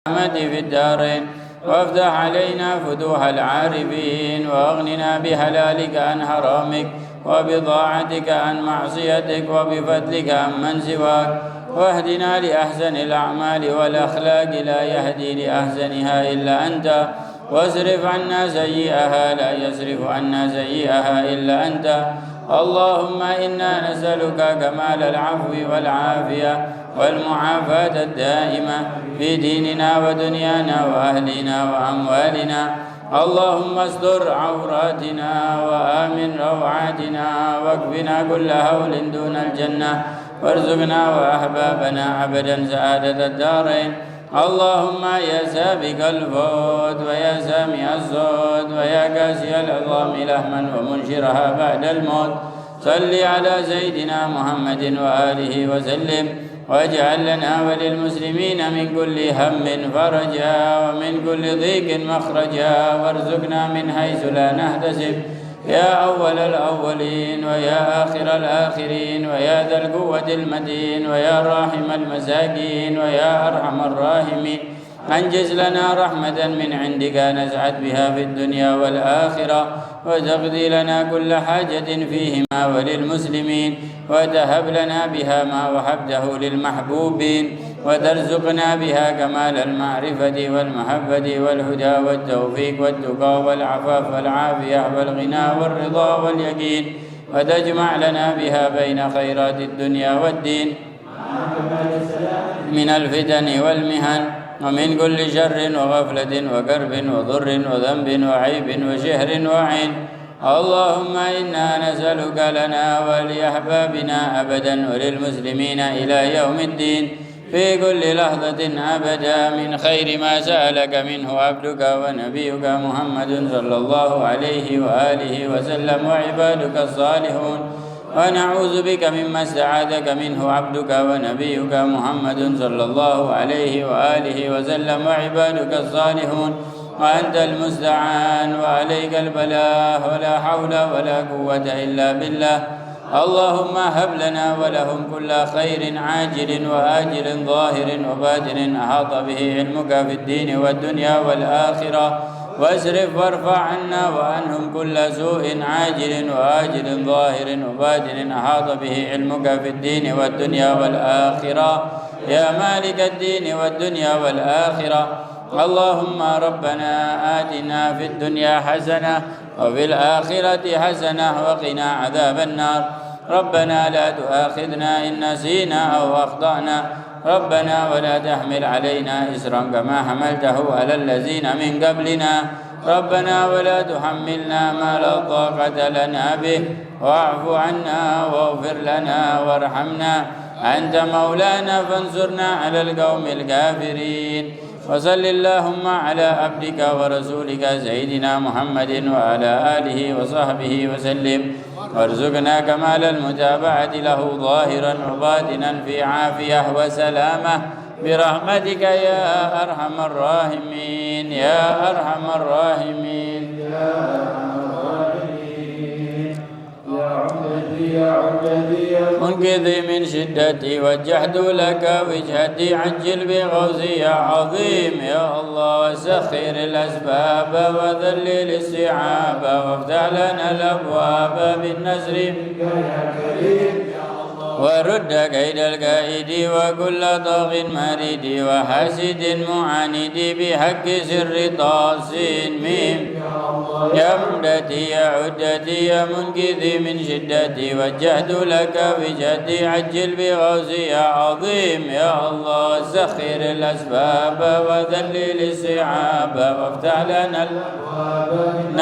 في الدارين، وافتح علينا فتوح العارفين، واغننا بحلالك عن حرامك، وبطاعتك عن معصيتك، وبفضلك عن من سواك، واهدنا لأحسن الأعمال والأخلاق لا يهدي لأحسنها إلا أنت، واصرف عنا سيئها لا يصرف عنا سيئها إلا أنت. اللهم إنا نسألك كمال العفو والعافية والمعافاة الدائمة في ديننا ودنيانا وأهلنا وأموالنا. اللهم استر عوراتنا وآمن روعاتنا، واكفنا كل هول دون الجنة، وارزقنا وأحبابنا أبدا سعادة الدارين. اللهم يا سابق الفوت ويا سامع الصوت ويا كاسي العظام لحما ومنشرها بعد الموت، صل على سيدنا محمد وآله وسلم، واجعل لنا وللمسلمين من كل هم فرجا ومن كل ضيق مخرجا، وارزقنا من حيث لا نحتسب، يا أول الأولين ويا آخر الآخرين ويا ذا القوة المتين ويا راحم المساكين ويا أرحم الراحمين. أنجز لنا رحمة من عندك نسعد بها في الدنيا والآخرة، وتقضي لنا كل حاجة فيهما وللمسلمين، وتهب لنا بها ما وهبته للمحبوبين، وترزقنا بها كمال المعرفة والمحبة والهدى والتوفيق والتقى والعفاف والعافية والغنى والرضا واليقين، وتجمع لنا بها بين خيرات الدنيا والدين من الفتن والمهن، ومن كل شر وغفلة وكرب وضر وذنب وعيب وشهر وعين. اللهم إنا نسألك لنا ولأحبابنا أبدا وللمسلمين إلى يوم الدين في كل لحظة أبدا من خير ما سألك منه عبدك ونبيك محمد صلى الله عليه وآله وسلم وعبادك الصالحون، ونعوذ بك مما استعاذك منه عبدك ونبيك محمد صلى الله عليه وآله وسلم وعبادك الصالحون، وأنت المستعان وعليك البلاغ، ولا حول ولا قوة إلا بالله. اللهم هب لنا ولهم كل خير عاجل وآجل ظاهر وباطن أحاط به علمك في الدين والدنيا والآخرة، واسرف وارفع عنا وعنهم كل سوء عاجل وآجل ظاهر وباطن أحاط به علمك في الدين والدنيا والآخرة، يا مالك الدين والدنيا والآخرة. اللهم ربنا آتنا في الدنيا حسنة وفي الآخرة حسنة وقنا عذاب النار. ربنا لا تؤاخذنا إن نسينا أو أخطأنا، ربنا ولا تحمل علينا إسرا كما حملته على الذين من قبلنا، ربنا ولا تحملنا ما لا طاقة لنا به، واعف عنا واغفر لنا وارحمنا، أنت مولانا فانصرنا على القوم الكافرين. وصل اللهم على عبدك ورسولك سيدنا محمد وعلى آله وصحبه وسلم، وارزقنا كمال المتابعة له ظاهرا وباطنا في عافية وسلامة برحمتك يا أرحم الراحمين يا أرحم الراحمين يا عمدتي منقذي من شدتي، وجهت لك وجهتي، عجل بغوثي يا عظيم يا الله، وسخر الأسباب وذلل الصعاب، وافتح لنا الأبواب بالنصر منك يا كريم، ورد كيد الكائد وكل طاغ مريد وحاسد معاند بحق سر طاسين ميم، يا عمدتي يا عدتي يا منقذي من شدتي، وجهت لك وجهتي، عجل بغوثي يا عظيم يا الله، سخر الأسباب وذلل الصعاب، وافتح لنا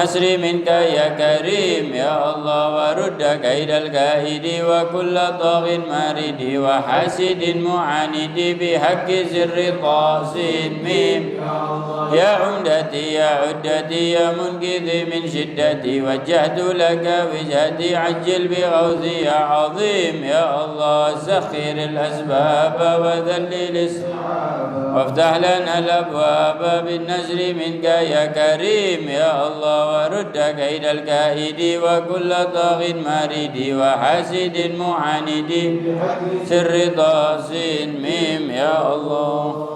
نصر منك يا كريم يا الله، ورد كيد الكائد وكل طاغ مريد وحاسد معاند بحق سر طاسين ميم، يا عمدتي يا عدتي يا منقذي من شدتي، وجهت لك وجهتي، عجل بغوثي يا عظيم يا الله، سخر الأسباب وذلل الصعاب، وافتح لنا الأبواب بالنصر منك يا كريم يا الله، ورد كيد الكائد وكل طاغ مريد وحاسد معاند سر طاسين ميم، يا الله.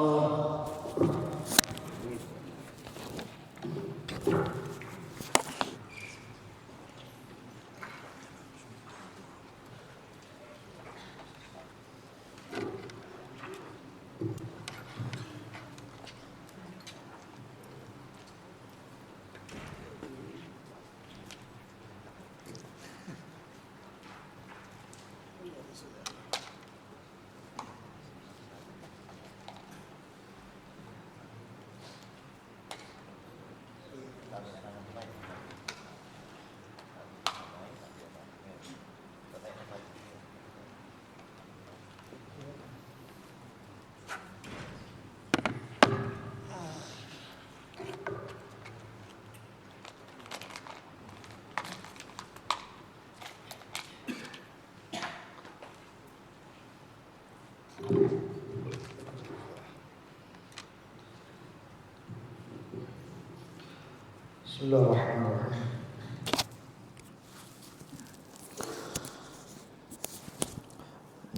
Bismillahirrahmanirrahim.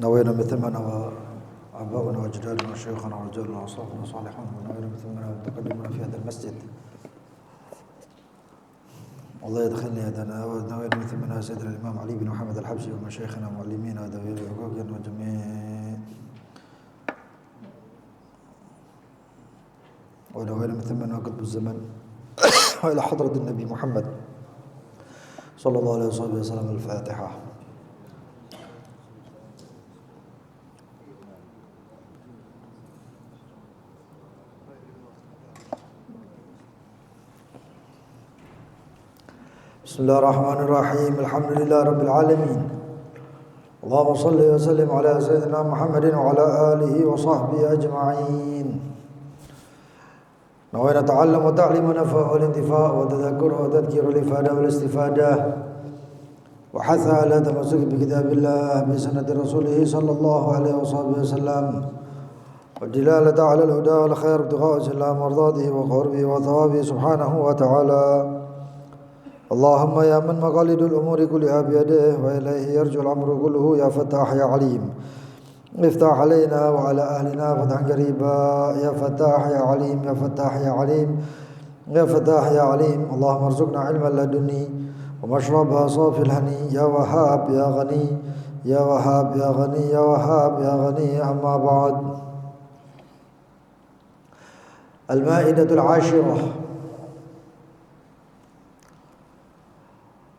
نوينا مثل ما نوى آباؤنا وأجدادنا وشيوخنا ورجالنا وأصحابنا وصالحون، ونوينا مثل ما نوى تقدمنا في هذا المسجد. الله يدخلني هدانا، ونوينا مثل ما نوى سيدنا الإمام علي بن محمد الحبشي ومشايخنا ومعلمينا وذوي حقوقنا وجميع، ونوينا مثل ما نوى قطب الزمن وإلى حضرة النبي محمد صلى الله عليه وسلم. الفاتحة. بسم الله الرحمن الرحيم. الحمد لله رب العالمين. اللهم صل وسلم على سيدنا محمد وعلى آله وصحبه أجمعين. نوينا تعلم وتعليم ونفع والانتفاع وتذكر وتذكير الإفادة والاستفادة، وحث على تمسك بكتاب الله بسنة رسوله صلى الله عليه وصحبه وسلم، والدلالة على الهدى والخير ابتغاء سلام مرضاته وقربه وثوابه سبحانه وتعالى. اللهم يا من مقاليد الأمور كلها بيده وإليه يرجو الأمر كله، يا فتاح يا عليم افتح علينا وعلى أهلنا فتحا قريبا، يا فتاح يا عليم يا فتاح يا عليم يا فتاح يا عليم. اللهم ارزقنا علما لدني ومشربها صافي الهني، يا وهاب يا غني يا وهاب يا غني يا وهاب يا غني. أما بعد، المائدة العاشرة.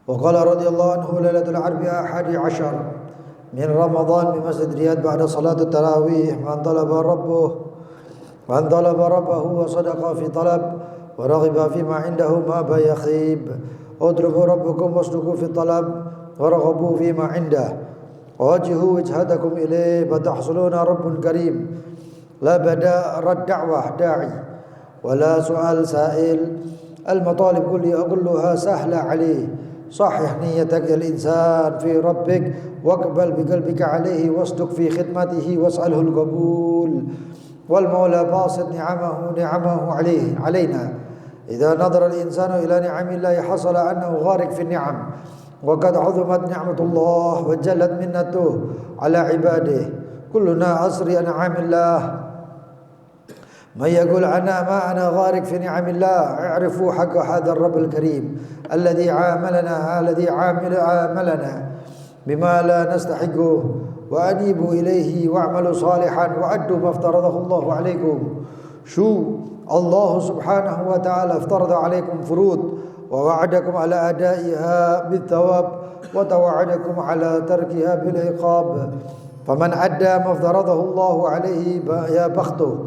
وقال رضي الله عنه: ليلة الأربعاء 11 من رمضان بمسجد رياض بعد صلاة التراويح، من طلب ربه وصدق في طلب ورغب فيما عنده ما يخيب. اطلبوا ربكم واصدقوا في الطلب ورغبوا فيما عنده، ووجهوا وجهتكم إليه فتحصلون رب كريم. لا بداء الدعوة داعي ولا سؤال سائل. المطالب كلها سهلة عليه. صحح نيتك يا الإنسان في ربك، واقبل بقلبك عليه، واصدق في خدمته واسأله القبول. والمولى باسط نعمه علينا. إذا نظر الإنسان إلى نعم الله حصل أنه غارق في النعم، وقد عظمت نعمة الله وجلت منته على عباده. كلنا أسري نعم الله. من يقول ما أنا غارق في نعم الله، اعرفوا حق هذا الرب الكريم الذي عاملنا بما لا نستحقه، وأنيبوا إليه واعملوا صالحا وأدوا ما افترضه الله عليكم. شو الله سبحانه وتعالى افترض عليكم فروض، ووعدكم على أدائها بالثواب، وتوعدكم على تركها بالعقاب. فمن أدى ما افترضه الله عليه يا بخته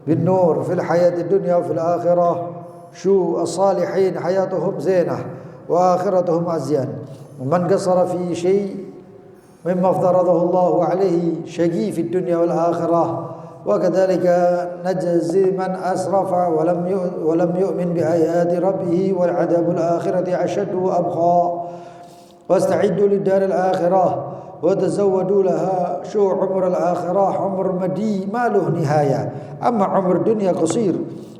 بالنور في الحياة الدنيا وفي الآخرة. شو الصالحين حياتهم زينة وآخرتهم أزين، ومن قصر في شيء مما افترضه الله عليه شقي في الدنيا والآخرة. وكذلك نجزي من أسرف ولم يؤمن بآيات ربه، والعذاب الآخرة أشد وأبقى. واستعدوا للدار الآخرة وتزودوا لها. شو عمر الآخرة عمر مدي ما له نهاية، أما عمر الدنيا قصير.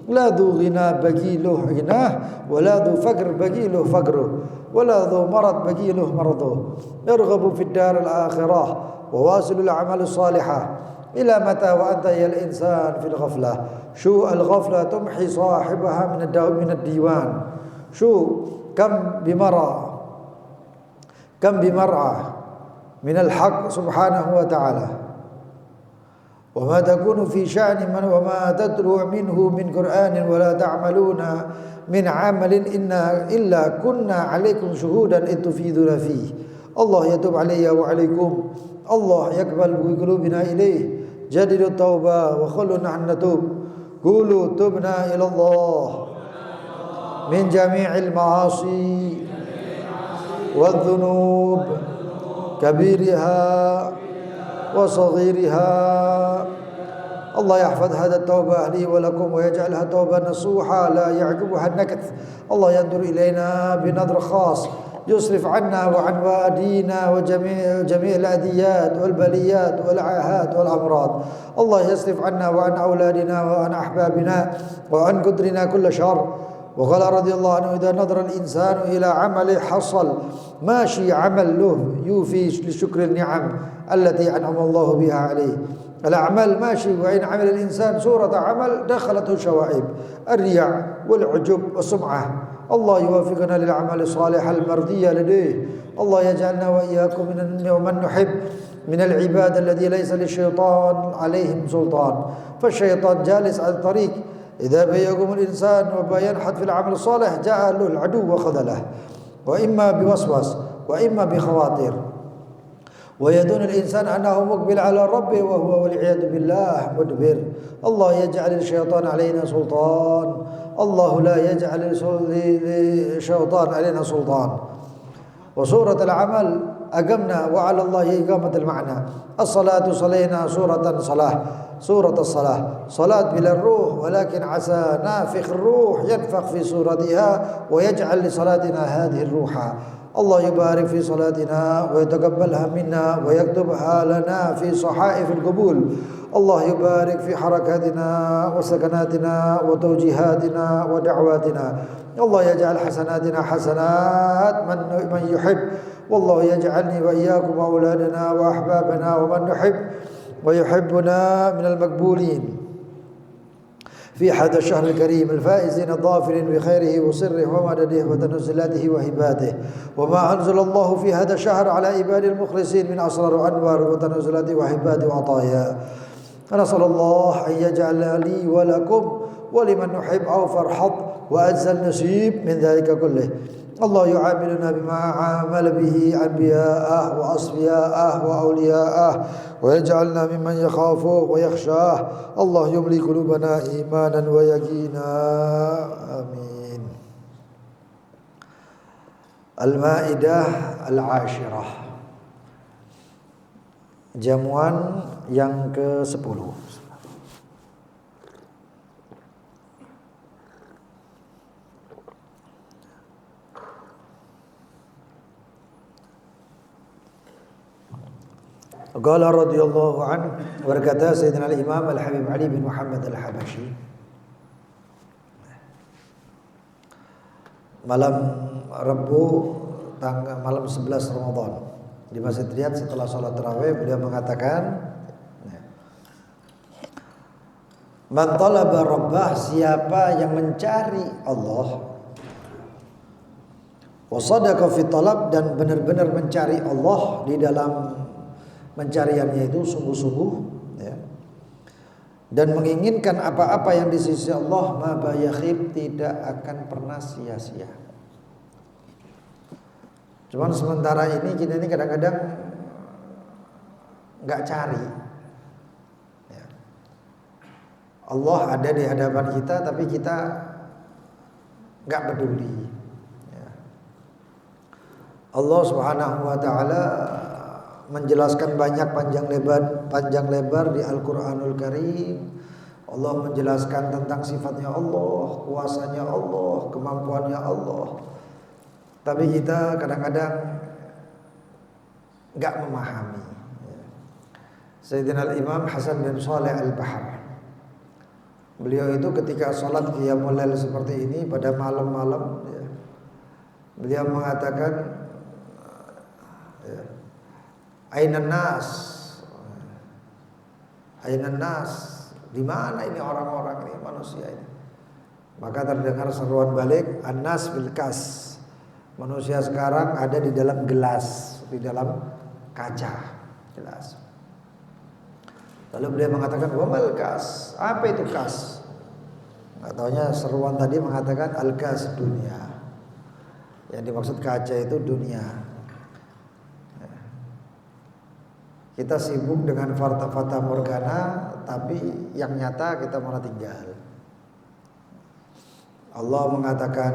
لا ذو غنى بقي له غناه، ولا ذو فقر بقي له فقره، ولا ذو مرض بقي له مرضه. ارغبوا في الدار الآخرة وواصلوا الأعمال الصالحة. إلى متى وأنت يا الإنسان في الغفلة؟ شو الغفلة تمحي صاحبها من الديوان. شو كم بمرعى من الحق سبحانه وتعالى، وما تكون في شأن وما تتلو منه من قرآن ولا تعملون من عمل إلا كنا عليكم شهودا إذ تفيضون فيه. الله يتوب علي وعليكم. الله يقبل بقلوبنا إليه. جددوا التوبة وخلوا نحن نتوب. قولوا تبنا إلى الله من جميع المعاصي والذنوب كبيرها وصغيرها. الله يحفظ هذا التوبة لي ولكم ويجعلها توبة نصوحة لا يعقبها النكث. الله ينظر إلينا بنظر خاص، يصرف عنا وعن والدينا وجميع الأذيات والبليات والعاهات والأمراض. الله يصرف عنا وعن أولادنا وعن أحبابنا وعن قدرنا كل شر. وقال رضي الله عنه إذا نظر الإنسان إلى عمله حصل ماشي عمل له يوفي لشكر النعم التي أنعم الله بها عليه. الأعمال ماشي، وإن عمل الإنسان سورة عمل دخلته شوائب الرياء والعجب والسمعة. الله يوفقنا للأعمال الصالحة المرضية لديه. الله يجعلنا وإياكم من نحب من العباد الذي ليس للشيطان عليهم سلطان. فالشيطان جالس على الطريق إذا بيقوم الإنسان وبينحت في العمل الصالح جاء له العدو وخذله، وإما بوسوس وإما بخواطر، ويظن الإنسان أنه مقبل على ربه وهو والعياذ بالله مدبر. الله يجعل الشيطان علينا سلطان، الله لا يجعل للشيطان علينا سلطان. وسورة العمل أقمنا وعلى الله إقامة المعنى. الصلاة صلينا سورة الصلاة صلاة بلا الروح، ولكن عسى نافخ الروح ينفخ في صورتها ويجعل لصلاتنا هذه الروح. الله يبارك في صلاتنا ويتقبلها منا ويكتبها لنا في صحائف القبول. الله يبارك في حركاتنا وسكناتنا وتوجيهاتنا ودعواتنا. الله يجعل حسناتنا حسنات من يحب. والله يجعلني وإياكم وأولادنا وأحبابنا ومن نحب ويحبنا من المقبولين في هذا الشهر الكريم الفائزين الظافرين بخيره وسره ومدده وتنزلاته وهباته. وما أنزل الله في هذا الشهر على عباد المخلصين من أسرار وأنوار وتنزلاته وهباته وعطايا. فنسأل الله أن يجعل لي ولكم ولمن نحب أوفر حظ وأجزل نصيب من ذلك كله. الله يعاملنا بما عامل به أنبياءه وأصفياءه وأولياءه، ويجعلنا ممن يخافه ويخشاه. الله يملي قلوبنا إيمانا ويقينا. آمين. Al-Maidah Al-Ashirah, jamuan yang ke-10. Qala radhiyallahu anhu, berkata Sayyidina al-Imam Al-Habib Ali bin Muhammad Al-Habashi, malam Rabu malam 11 Ramadan di Masjid Riyadh setelah salat tarawih beliau mengatakan, man talaba rabbah, siapa yang mencari Allah, wa sadaqa fi talab, dan benar-benar mencari Allah di dalam mencariannya itu sungguh-sungguh, ya, dan menginginkan apa-apa yang di sisi Allah, ma bayakhib, tidak akan pernah sia-sia. Cuman sementara ini kita ini kadang-kadang nggak cari, ya. Allah ada di hadapan kita tapi kita nggak peduli, ya. Allah Subhanahu wa taala menjelaskan banyak panjang lebar di Al-Qur'anul Karim. Allah menjelaskan tentang sifatnya Allah, kuasanya Allah, kemampuannya Allah. Tapi kita kadang-kadang enggak memahami. Sayyidina Al-Imam Hasan bin Shalih Al-Bahar, beliau itu ketika sholat qiyamul lail seperti ini pada malam-malam, ya, beliau mengatakan, ya, Ainan nas, di mana ini orang-orang ini, manusia ini? Maka terdengar seruan balik, an-nas bil kas. Manusia sekarang ada di dalam gelas, di dalam kaca gelas. Lalu beliau mengatakan, wa mal kas? Apa itu kas? Enggak taunya seruan tadi mengatakan al-kas, dunia. Yang dimaksud kaca itu dunia. Kita sibuk dengan fata morgana, tapi yang nyata kita malah tinggal. Allah mengatakan,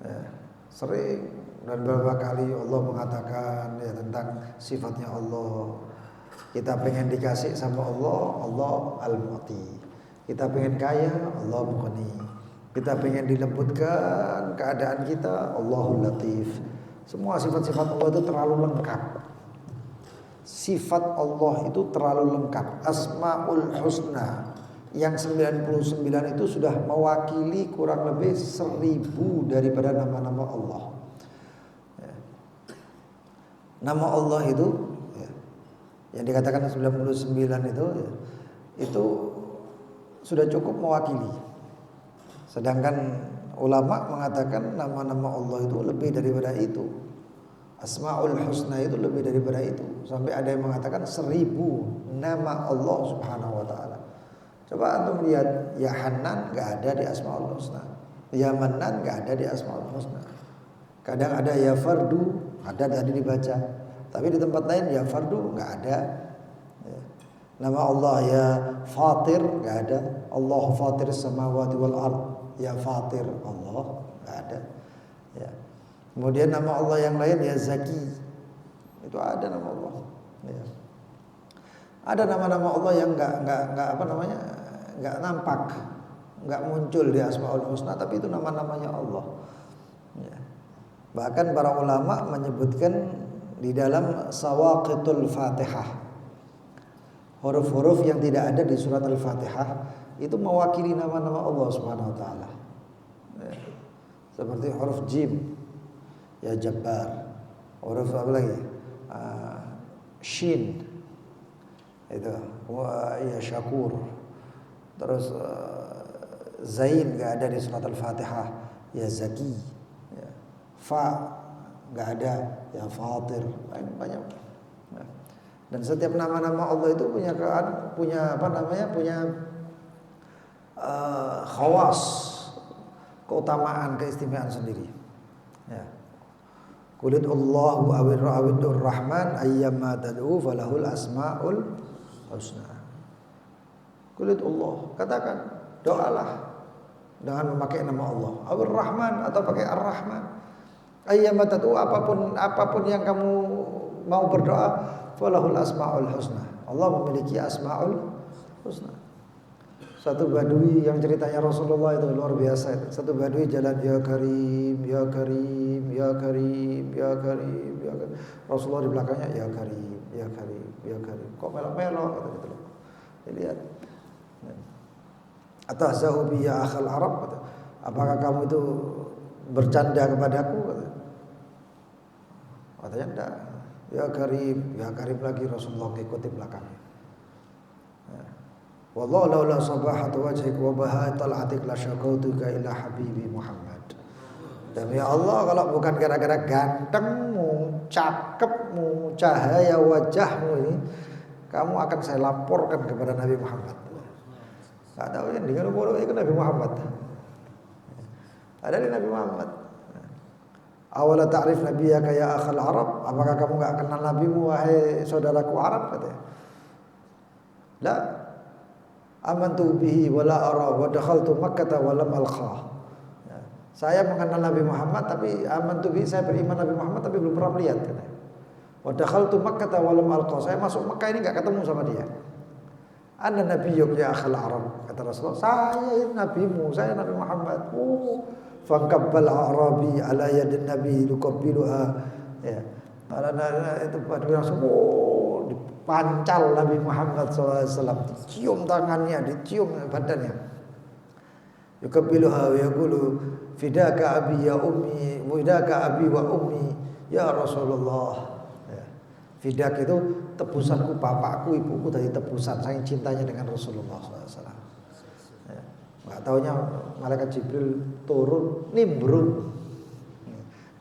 ya, sering dan beberapa kali Allah mengatakan, ya, tentang sifatnya Allah. Kita pengen dikasih sama Allah, Allah Al-Mu'ti. Kita pengen kaya, Allah Mughni. Kita pengen dilembutkan keadaan kita, Allahul Latif. Semua sifat-sifat Allah itu terlalu lengkap. Sifat Allah itu terlalu lengkap. Asmaul Husna Yang 99 itu sudah mewakili kurang lebih 1000 daripada nama-nama Allah. Ya. Nama Allah itu ya, yang dikatakan 99 itu ya, itu sudah cukup mewakili. Sedangkan ulama mengatakan nama-nama Allah itu lebih daripada itu. Asmaul Husna itu lebih daripada itu. Sampai ada yang mengatakan 1000 nama Allah Subhanahu wa taala. Coba antum lihat, ya Hanan enggak ada di Asmaul Husna. Ya Manan enggak ada di Asmaul Husna. Kadang ada ya Fardu, ada tadi dibaca. Tapi di tempat lain ya Fardu enggak ada. Ya. Nama Allah ya Fatir enggak ada. Allah Fatir samawati wal ard. Ya Fatir Allah enggak ada. Ya. Kemudian nama Allah yang lain ya Zaki. Itu ada nama Allah. Ya. Ada nama-nama Allah yang enggak apa namanya? Enggak nampak, enggak muncul di Asmaul Husna, tapi itu nama-namanya Allah. Ya. Bahkan para ulama menyebutkan di dalam Sawaqitul Fatihah, huruf-huruf yang tidak ada di surat Al-Fatihah itu mewakili nama-nama Allah Subhanahu wa taala. Ya. Seperti huruf Jim, ya Jabbar. Huruf apa lagi? Shin, itu ya Syakur. Terus Zain enggak ada di surat Al-Fatihah, ya Zaki. Ya. Fa enggak ada, ya Fatir. Banyak. Ya. Dan setiap nama-nama Allah itu punya apa namanya? Punya khawas, keutamaan, keistimewaan sendiri. Ya. Qul Allahu awir rahman ayyamma tad'u falahul asmaul husna. Qul Allah, katakan, doalah dengan memakai nama Allah. Awir rahman atau pakai ar-rahman. Ayyamma tad'u, apapun yang kamu mau berdoa, falahul asmaul husna. Allah memiliki asmaul husna. Satu badui yang ceritanya Rasulullah itu luar biasa. Satu badui jalan ya Karim, ya Karim, ya Karim, ya Karim, ya Karim. Rasulullah di belakangnya ya Karim, ya Karim, ya Karim. Kok melok-melok gitu loh. Dilihat. Atahzahu bi ya akhal Arab. Apakah kamu itu bercanda kepadaku? Katanya enggak. Ya Karim lagi Rasulullah ikuti belakangnya. Wallahu laula sabahatu wajhik wa bahatal atik la syakautuka ila habibi Muhammad. Demi Allah, kalau bukan gara-gara gantengmu, cakepmu, cahaya wajahmu ini, kamu akan saya laporkan kepada Nabi Muhammad. Enggak tahu yang dengar bodoh itu Nabi Muhammad. Ada di Nabi Muhammad. Awala ta'rif nabiyaka ya akhal Arab? Apakah kamu enggak kenal nabimu wahai saudaraku Arab, katanya? La amantu bihi wala ara wa dakhaltu Makkah wa lam alqa. Ya. Saya mengenal Nabi Muhammad, tapi amantu bihi, saya beriman Nabi Muhammad tapi belum pernah melihat, katanya. Wa dakhaltu Makkah wa lam alqa. Saya masuk Makkah ini enggak ketemu sama dia. Ana nabiyyuk ya akhal Arab, kata Rasulullah. Saya nabimu, saya Nabi Muhammad. Faqabbal Arabi ala yadin Nabi yuqabbiluha. Ya. Karena itu langsung dipancal Nabi Muhammad SAW, dicium tangannya, dicium badannya. Yuqabbiluha wa yaqulu fidaka abi ya ummi, fidaka abi wa ummi ya Rasulullah. Ya. Fidak itu tebusanku, bapakku, ibuku dari tebusan, saking cintanya dengan Rasulullah SAW. Ya. Nggak taunya malaikat Jibril turun nimbrung,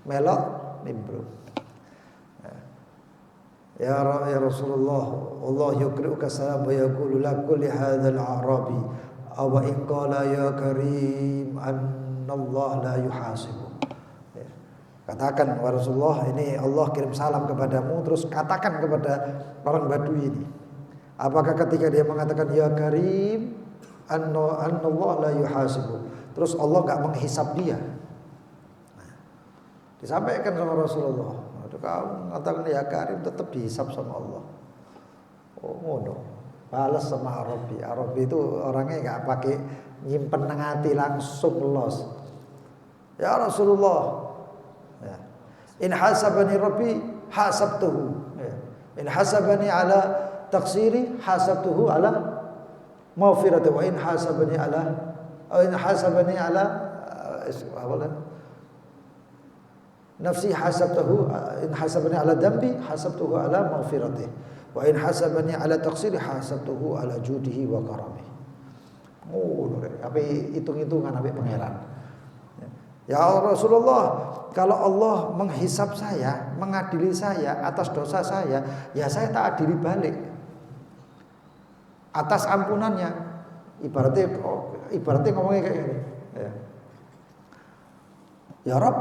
melok nimbrung. Ya Rasulullah, Allah yukri'uka salam wa yaqulu lakul li hadzal a'rabi aw in qala ya karim annallah la yuhasibu. Ya. Katakan wa Rasulullah, ini Allah kirim salam kepadamu, terus katakan kepada orang Badui ini. Apakah ketika dia mengatakan ya karim annallah la yuhasibu, terus Allah enggak menghisab dia? Nah, disampaikan sama Rasulullah. Kamu mengatakan ya Karim, tetap dihisab sama Allah. Oh ngono. Balas sama Arabi. Arabi itu orangnya enggak pakai nyimpen nang ati, langsung los. Ya Rasulullah. Ya. In hasabani Rabbi hasabtuhu. Ya. In hasabani ala taqsiri hasabtuhu ala maghfirati wa in hasabani ala nafsi hasabtahu in hasabani ala dambi hasabtuhu ala maghfirati wa in hasabani ala taqsiri hasabtuhu ala judihi wa karamihi. Ape hitung-hitungan ape pangeran. Ya Rasulullah, kalau Allah menghisap saya, mengadili saya atas dosa saya, ya saya tak adili balik atas ampunannya. Ibaratnya ngomongnya kayak gini. Ya Rabb,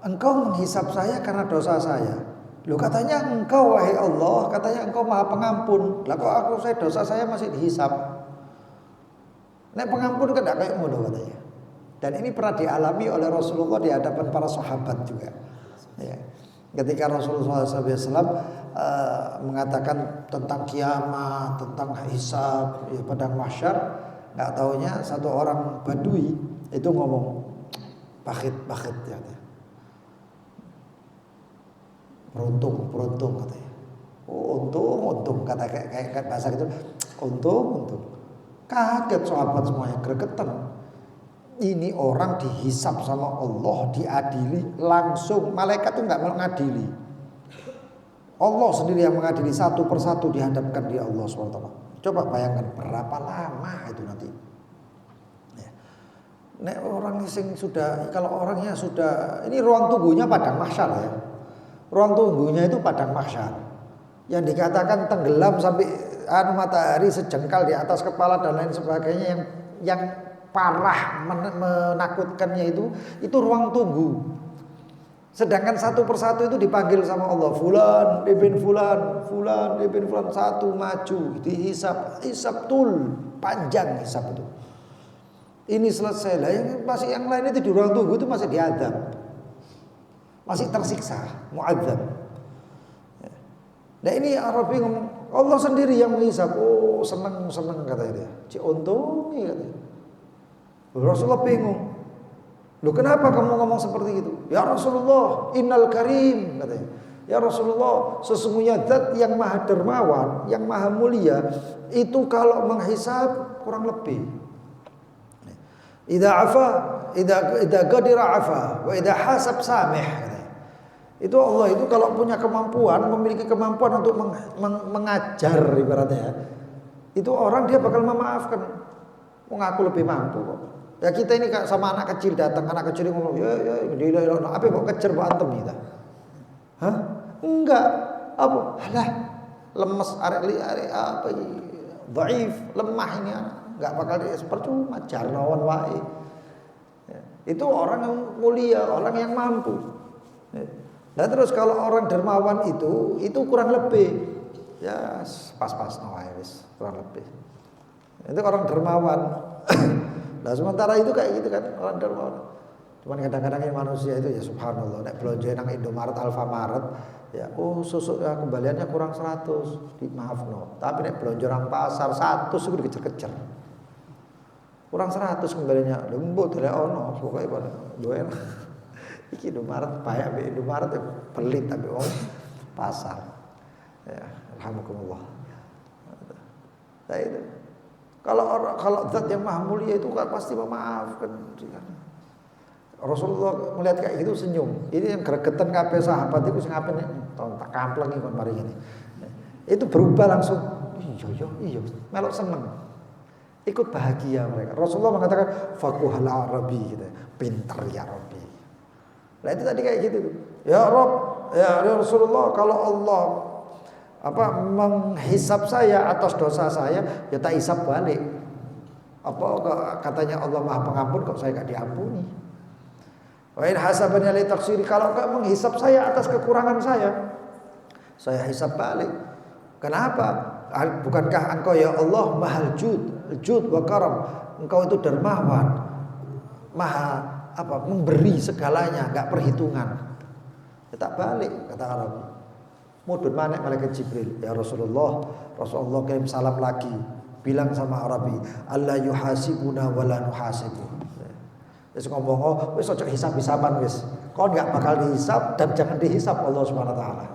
Engkau menghisap saya karena dosa saya. Loh, katanya Engkau wahai Allah, katanya Engkau Maha Pengampun. Lah kok dosa saya masih dihisap? Nek pengampun kan tidak kayak ngono katanya. Dan ini pernah dialami oleh Rasulullah di hadapan para sahabat juga. Ya. Ketika Rasulullah SAW mengatakan tentang kiamat, tentang hisab, ya, padang mahsyar, nggak taunya satu orang Badui itu ngomong pakhit ya. Beruntung katanya. Oh, untung kata kayak bahasa gitu. Untung. Kaget sahabat semuanya, gregetan. Ini orang dihisap sama Allah, diadili langsung. Malaikat itu nggak mengadili. Allah sendiri yang mengadili satu persatu dihadapkan di Allah SWT. Coba bayangkan berapa lama itu nanti. Ya. Nek orang sing sudah, kalau orangnya sudah, ini ruang tunggunya padang mahsyar ya. Ruang tunggunya itu padang mahsyar. Yang dikatakan tenggelam sampai matahari sejengkal di atas kepala dan lain sebagainya, yang parah menakutkannya itu ruang tunggu. Sedangkan satu persatu itu dipanggil sama Allah, fulan ibn fulan satu maju dihisap, hisap tul panjang hisap itu. Ini selesai lah, yang lain itu di ruang tunggu itu masih diadab, masih tersiksa, muadzab. Nah ini Arabi ngomong, Allah sendiri yang menghisap. Oh seneng katanya dia. Cik untung nih katanya. Rasulullah bingung. Loh kenapa kamu ngomong seperti itu? Ya Rasulullah, innal karim katanya. Ya Rasulullah, sesungguhnya zat yang maha dermawan, yang maha mulia, itu kalau menghisap kurang lebih. Idza qadira afa wa idza hasab samih. Itu Allah itu kalau punya kemampuan, memiliki kemampuan untuk mengajar ibaratnya ya. Itu orang dia bakal memaafkan. Mengaku lebih mampu kok. Ya kita ini sama anak kecil datang, anak kecil ngomong, ya apa kok kejar buat antem kita? Hah? Enggak. Apa? Alah, lemes arek apa dhaif, lemah ini anak. Enggak bakal percuma jarnawan wae. Ya. Itu orang yang mulia, orang yang mampu. Ya. Nah terus kalau orang dermawan itu kurang lebih ya pas-pas wis kurang lebih. Itu orang dermawan. Nah sementara itu kayak gitu kan orang dermawan. Cuman kadang-kadang ini manusia itu ya subhanallah, nek belanja nang Indomaret, Alfamaret, ya susu ya kembaliannya kurang 100, maafno. Tapi nek belanja nang pasar 100 itu dikejar-kejar. Kurang 100 kembaliannya. Lembut lek ono pokoke pada doen. Iki Indomaret banyak ambek Indomaret pelit tapi pasar. Ya, alhamdulillah. Nah itu. Kalau zat yang maha mulia itu kan pasti memaafkan. Rasulullah melihat kayak gitu senyum. Ini yang gregetan kabeh sahabat iku sing apene tak kamplengi kon mari ngene. Itu berubah langsung. Iya, melok seneng. Ikut bahagia mereka. Rasulullah mengatakan faquhal arabi gitu. Pinter ya Rabbi. Nah itu tadi kayak gitu tuh. Ya Rabb, ya Rasulullah, kalau Allah menghisap saya atas dosa saya, ya tak hisap balik. Katanya Allah Maha Pengampun, kok saya gak diampuni? Wa in hasabani li taqsiri, kalau enggak menghisap saya atas kekurangan saya hisap balik. Kenapa? Bukankah engkau ya Allah mahal jud wa karam, engkau itu dermawan, maha memberi segalanya, enggak perhitungan. Ya tak balik kata Arab. Mudun manek malaikat Jibril, ya Rasulullah kirim salam lagi, bilang sama Arabi, Allah yuhasibuna wa la nuhasibu. Wis ngomong, wis ojo hisab-hisaban wis. Kau enggak bakal dihisab dan jangan dihisab Allah Subhanahu wa taala.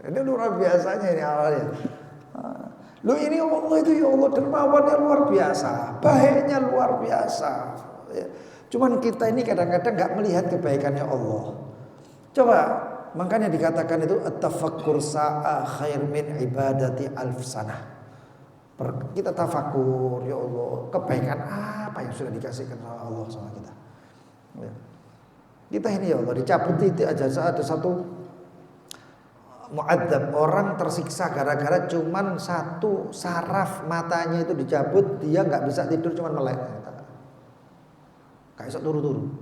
Ini luar biasanya ini awalnya. Loh ini Allah itu ya Allah dermawannya luar biasa, baiknya luar biasa. Ya. Cuman kita ini kadang-kadang nggak melihat kebaikannya Allah. Coba, makanya dikatakan itu at-tafakkur sa'a khair min ibadati alf sanah. Kita tafakur, ya Allah, kebaikan apa yang sudah dikasihkan sama Allah sama kita. Ya. Kita ini ya Allah dicabut titik aja, ada satu mu'adzab, orang tersiksa gara-gara cuman satu saraf matanya itu dicabut, dia nggak bisa tidur, cuman melek. Kayak iso turu-turu.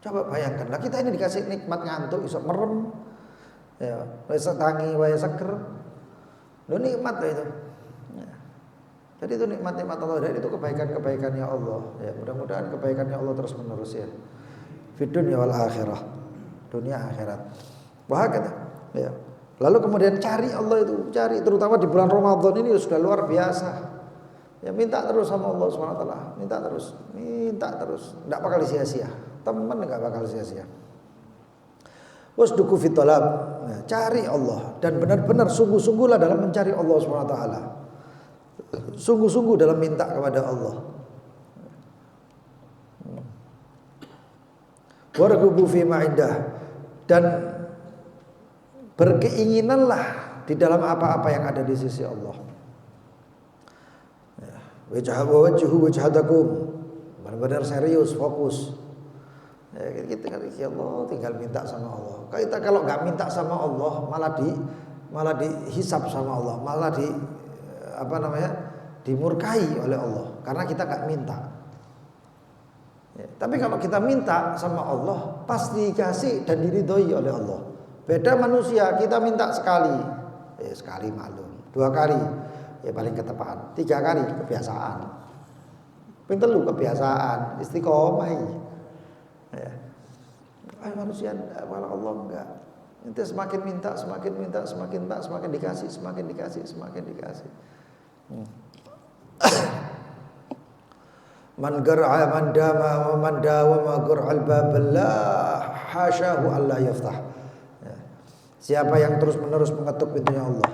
Coba bayangkan, lah kita ini dikasih nikmat ngantuk, iso merem, ya, iso tangi, wae seger, lo nikmat lah itu. Ya. Jadi itu nikmat-nikmat Allah, dan itu kebaikan-kebaikannya Allah. Ya, mudah-mudahan kebaikannya Allah terus menerus ya. Fid dunya wal akhirah, dunia akhirat. Bahagia. Ya. Lalu kemudian cari Allah itu, cari terutama di bulan Ramadan ini sudah luar biasa. Ya minta terus sama Allah SWT, minta terus, enggak bakal sia-sia. Teman enggak bakal sia-sia. Wasduku fit talab. Nah, cari Allah dan benar-benar sungguh-sungguhlah dalam mencari Allah SWT. Sungguh-sungguh dalam minta kepada Allah. Warghubu fi ma indah, dan berkeinginanlah di dalam apa-apa yang ada di sisi Allah. Wajhu wajhadakum, benar-benar serius, fokus. Ya, kita ya Allah tinggal minta sama Allah. Kita kalau nggak minta sama Allah malah dihisab sama Allah, malah dimurkai oleh Allah karena kita nggak minta. Ya, tapi kalau kita minta sama Allah pasti dikasih dan diridhoi oleh Allah. Beda manusia, kita minta sekali, sekali maklum, 2 kali, ya paling ketepaan, 3 kali kebiasaan, ping 3 kebiasaan, istiqomah. Ya. Manusia malah Allah enggak. Nanti semakin minta, semakin dikasih, semakin dikasih. Man gar'a man dama wa man dawama gur'al babillah hasyahu alla yaftah. Ya. Siapa yang terus-menerus mengetuk pintunya Allah.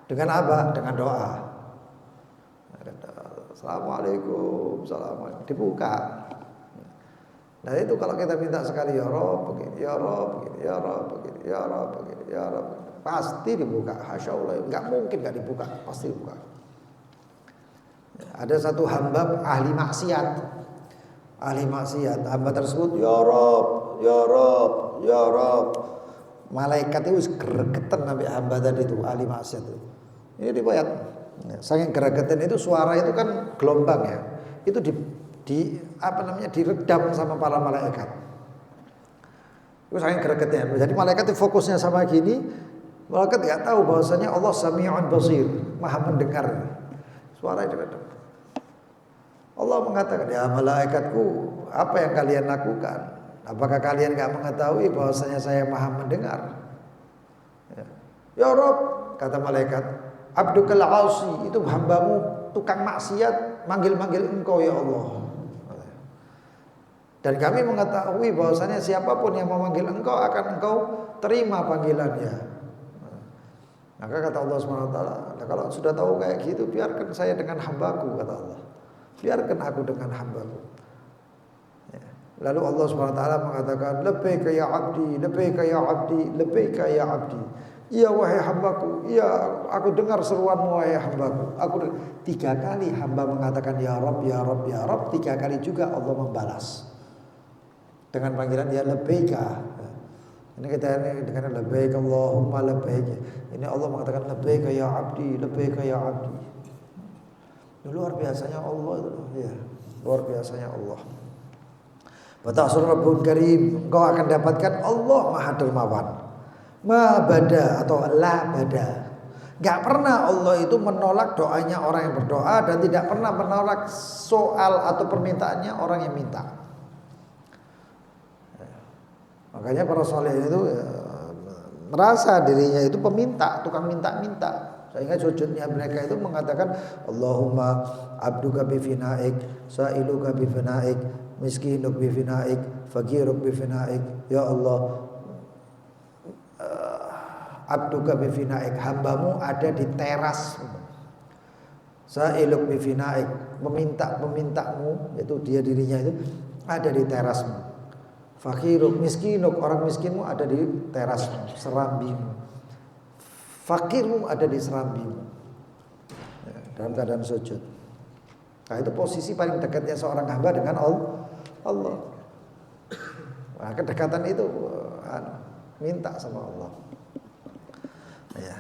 Dengan apa? Dengan doa. Assalamualaikum, assalamualaikum, dibuka. Nah itu kalau kita minta sekali ya Rob begini, ya Rob begini, ya Rob begini, ya Rob begini, ya Rob begini, pasti dibuka. Hasya Allah, nggak mungkin nggak dibuka, pasti dibuka. Ada satu hamba ahli maksiat, hamba tersebut ya Rob, ya Rob, ya Rob. Malaikat itu gregetan sampai hamba tadi itu ahli maksiat itu. Ini dibayar. Saking gregetan itu suara itu kan gelombang ya, itu diredam sama para malaikat. Itu saking gregetnya. Jadi malaikat itu fokusnya sama gini, malaikat nggak tahu bahwasanya Allah Sami'un Basir, Maha mendengar. Suara itu redam. Allah mengatakan, ya malaikatku, apa yang kalian lakukan? Apakah kalian nggak mengetahui bahwasanya saya Maha mendengar? Ya Rob, kata malaikat, Abdukal Asi, itu hambamu tukang maksiat, manggil-manggil engkau ya Allah. Dan kami mengetahui bahwasanya siapapun yang memanggil engkau akan engkau terima panggilannya. Maka kata Allah SWT, kalau sudah tahu kayak gitu, biarkan saya dengan hambaku, kata Allah. Biarkan aku dengan hambaku. Ya. Lalu Allah SWT mengatakan, labbaika ya abdi, labbaika ya abdi, labbaika ya abdi. Iya wahai hambaku, iya aku dengar seruanmu wahai hambaku. 3 kali hamba mengatakan ya Rabb, ya Rabb, ya Rabb. 3 kali juga Allah membalas dengan panggilan ya labbaika. Ini kita dengan labbaik Allahumma labbaik. Ini Allah mengatakan labbaika ya abdi, labbaika ya abdi. Luar biasanya Allah itu, ya. Luar biasanya Allah. Batahsur Rabbun Karim, engkau akan dapatkan Allah Maha Dermawan. Ma bada atau la bada. Gak pernah Allah itu menolak doanya orang yang berdoa, dan tidak pernah menolak soal atau permintaannya orang yang minta. Makanya para saleh itu merasa dirinya itu peminta, tukang minta-minta. Sehingga sujudnya mereka itu mengatakan Allahumma abduka bifinaik, sa'iluka bifinaik, miskinuk bifinaik, fakiruk bifinaik. Ya Allah, abduka bifinaik, hambamu ada di teras. Sa'iluk bifinaik, pemintamu itu dia dirinya itu ada di terasmu. Fakiruk miskinuk, orang miskinmu ada di teras serambimu. Fakirmu ada di serambimu, dalam keadaan sujud. Nah itu posisi paling dekatnya seorang hamba dengan Allah. Nah kedekatan itu minta sama Allah. Ya.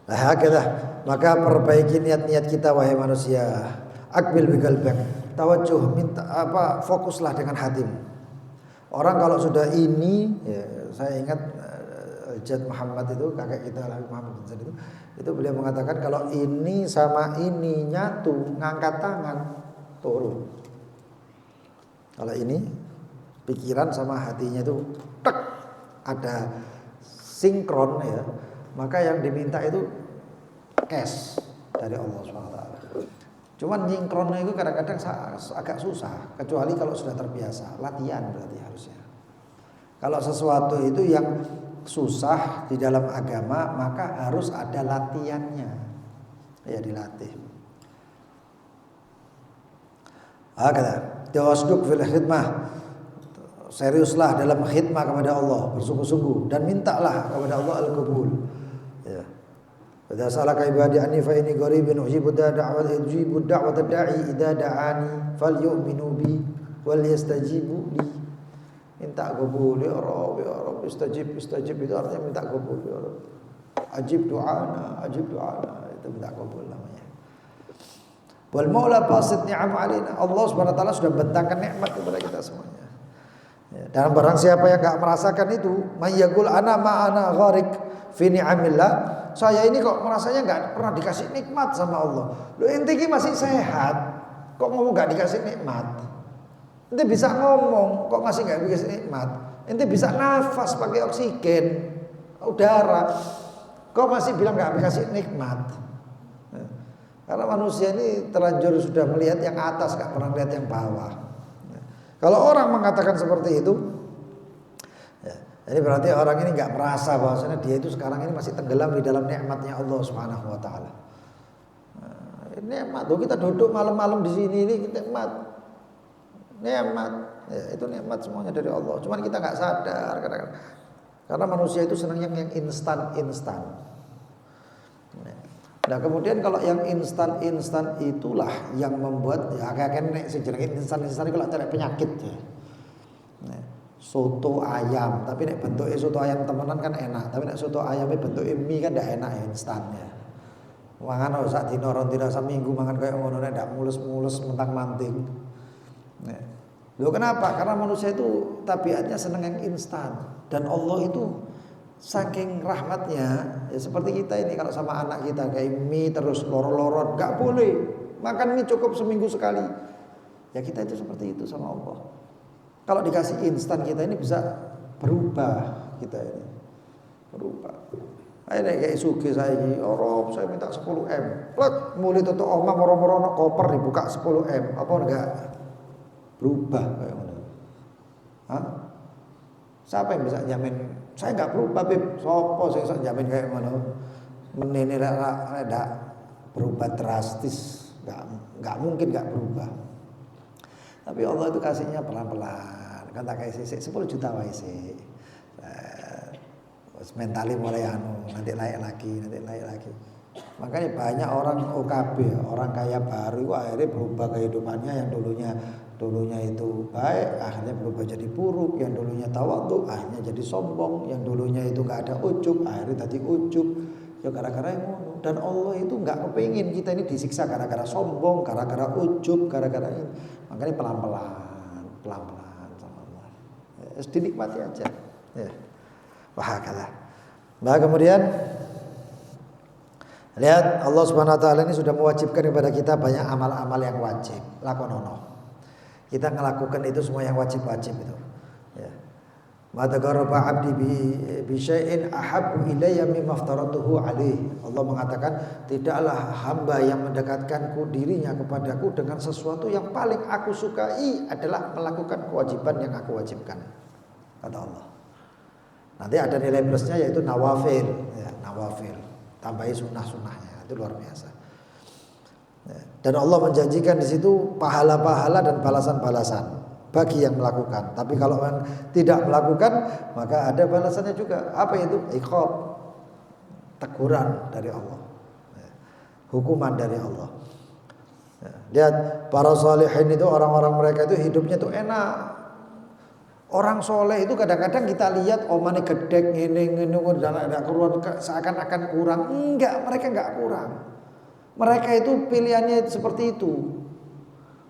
Nah kita maka perbaiki niat-niat kita wahai manusia. Akbil biqalbik, tawajjuh, minta fokuslah dengan hatimu. Orang kalau sudah ini, ya, saya ingat Jad Muhammad itu kakek kita Muhammad bin Zaid itu beliau mengatakan kalau ini sama ini nyatu, ngangkat tangan turun. Kalau ini pikiran sama hatinya itu tek ada sinkron ya, maka yang diminta itu cash dari Allah SWT. Cuman sinkronnya itu kadang-kadang agak susah, kecuali kalau sudah terbiasa, latihan berarti harusnya. Kalau sesuatu itu yang susah di dalam agama maka harus ada latihannya, ya dilatih. Hakada tawasduk fil khidmah, seriuslah dalam khidmah kepada Allah, bersungguh-sungguh dan mintalah kepada Allah al-qabul. Ya. Idza salaka ibadi anni fa inni qaribun ujibu da'wat ad-da'i idza da'ani falyu'minu bi wal yastajibu li. Minta qabul ya Rabb istajib itu artinya minta qabul ya Rabb. Ajib du'ana itu minta qabul namanya. Wal maula basit ni'am alaina, Allah Subhanahu wa taala sudah bentangkan nikmat kepada kita semuanya. Ya, dan barang siapa yang enggak merasakan itu, mayyaqul ana ma'ana gharik fi ni'amillah, saya ini kok merasanya enggak pernah dikasih nikmat sama Allah. Loh ente iki masih sehat, kok ngomong enggak dikasih nikmat? Ente bisa ngomong, kok masih enggak dikasih nikmat? Ente bisa nafas pakai oksigen, udara, kok masih bilang enggak dikasih nikmat? Karena manusia ini terlanjur sudah melihat yang atas, enggak pernah melihat yang bawah. Kalau orang mengatakan seperti itu, ya, jadi berarti orang ini nggak merasa bahwasanya dia itu sekarang ini masih tenggelam di dalam nikmatnya Allah Subhanahu Wa Taala. Nikmat, kita duduk malam-malam di sini ini nikmat, ya, itu nikmat semuanya dari Allah. Cuman kita nggak sadar kadang-kadang. Karena manusia itu senang yang instan. Nah kemudian kalau yang instan itulah yang membuat ya kayak sejenenge instan itu kalau ada penyakit ya. Nah, soto ayam, tapi nek bentuknya soto ayam temenan kan enak, tapi nek soto ayamnya bentuknya mie kan tidak enak ya instannya. Mangan sak dina ron dina saminggu mangan kayak ngono nek ndak mulus-mulus mentang-manting. Nah, lho kenapa? Karena manusia itu tabiatnya senang yang instan dan Allah itu saking rahmatnya ya seperti kita ini kalau sama anak kita kayak mie terus lorot-lorot gak boleh makan mie cukup seminggu sekali ya kita itu seperti itu sama Allah. Kalau dikasih instan kita ini bisa berubah, kita ini berubah. Ayo kayak suge saya ini saya minta 10M plek mulai tutup omah moro-moro koper dibuka 10M apa enggak berubah kayak mana? Hah? Siapa yang bisa jamin? Saya enggak berubah, Bib. Sopo sing iso jamin kayak ngono. Menene ndak berubah drastis, enggak mungkin enggak berubah. Tapi Allah itu kasihnya pelan-pelan. Kan tak kasih 10 juta wae sih. Mentali mulai nanti naik lagi. Makanya banyak orang OKB, orang kaya baru akhirnya berubah kehidupannya yang dulunya itu baik, akhirnya berubah jadi buruk, yang dulunya tawadhu akhirnya jadi sombong, yang dulunya itu enggak ada ujub, akhirnya jadi ujub. Ya gara-gara yang ngono. Dan Allah itu enggak kepengin kita ini disiksa gara-gara sombong, gara-gara ujub, gara-gara ini. Makanya pelan-pelan sama Allah. Ya, dinikmati aja. Ya. Wahakalah. Nah kemudian lihat Allah Subhanahu wa taala ini sudah mewajibkan kepada kita banyak amal-amal yang wajib. Lakonono. Kita melakukan itu semua yang wajib-wajib itu. Ya. Ma taqarraba 'abdi bi syai'in ahabbu ilayya mimma aftaratuhu alaih. Allah mengatakan, tidaklah hamba yang mendekatkanku dirinya kepadaku dengan sesuatu yang paling aku sukai adalah melakukan kewajiban yang aku wajibkan. Kata Allah. Nanti ada nilai plusnya yaitu nawafil. Ya. nawafil, tambahi sunnah-sunnahnya, itu luar biasa. Dan Allah menjanjikan di situ pahala-pahala dan balasan-balasan bagi yang melakukan. Tapi kalau yang tidak melakukan, maka ada balasannya juga. Apa itu? Iqab, teguran dari Allah, hukuman dari Allah. Lihat para salihin itu, orang-orang mereka itu hidupnya itu enak. Orang soleh itu kadang-kadang kita lihat omane gedek ngene dan ada keluar seakan-akan kurang. Enggak, mereka enggak kurang. Mereka itu pilihannya seperti itu.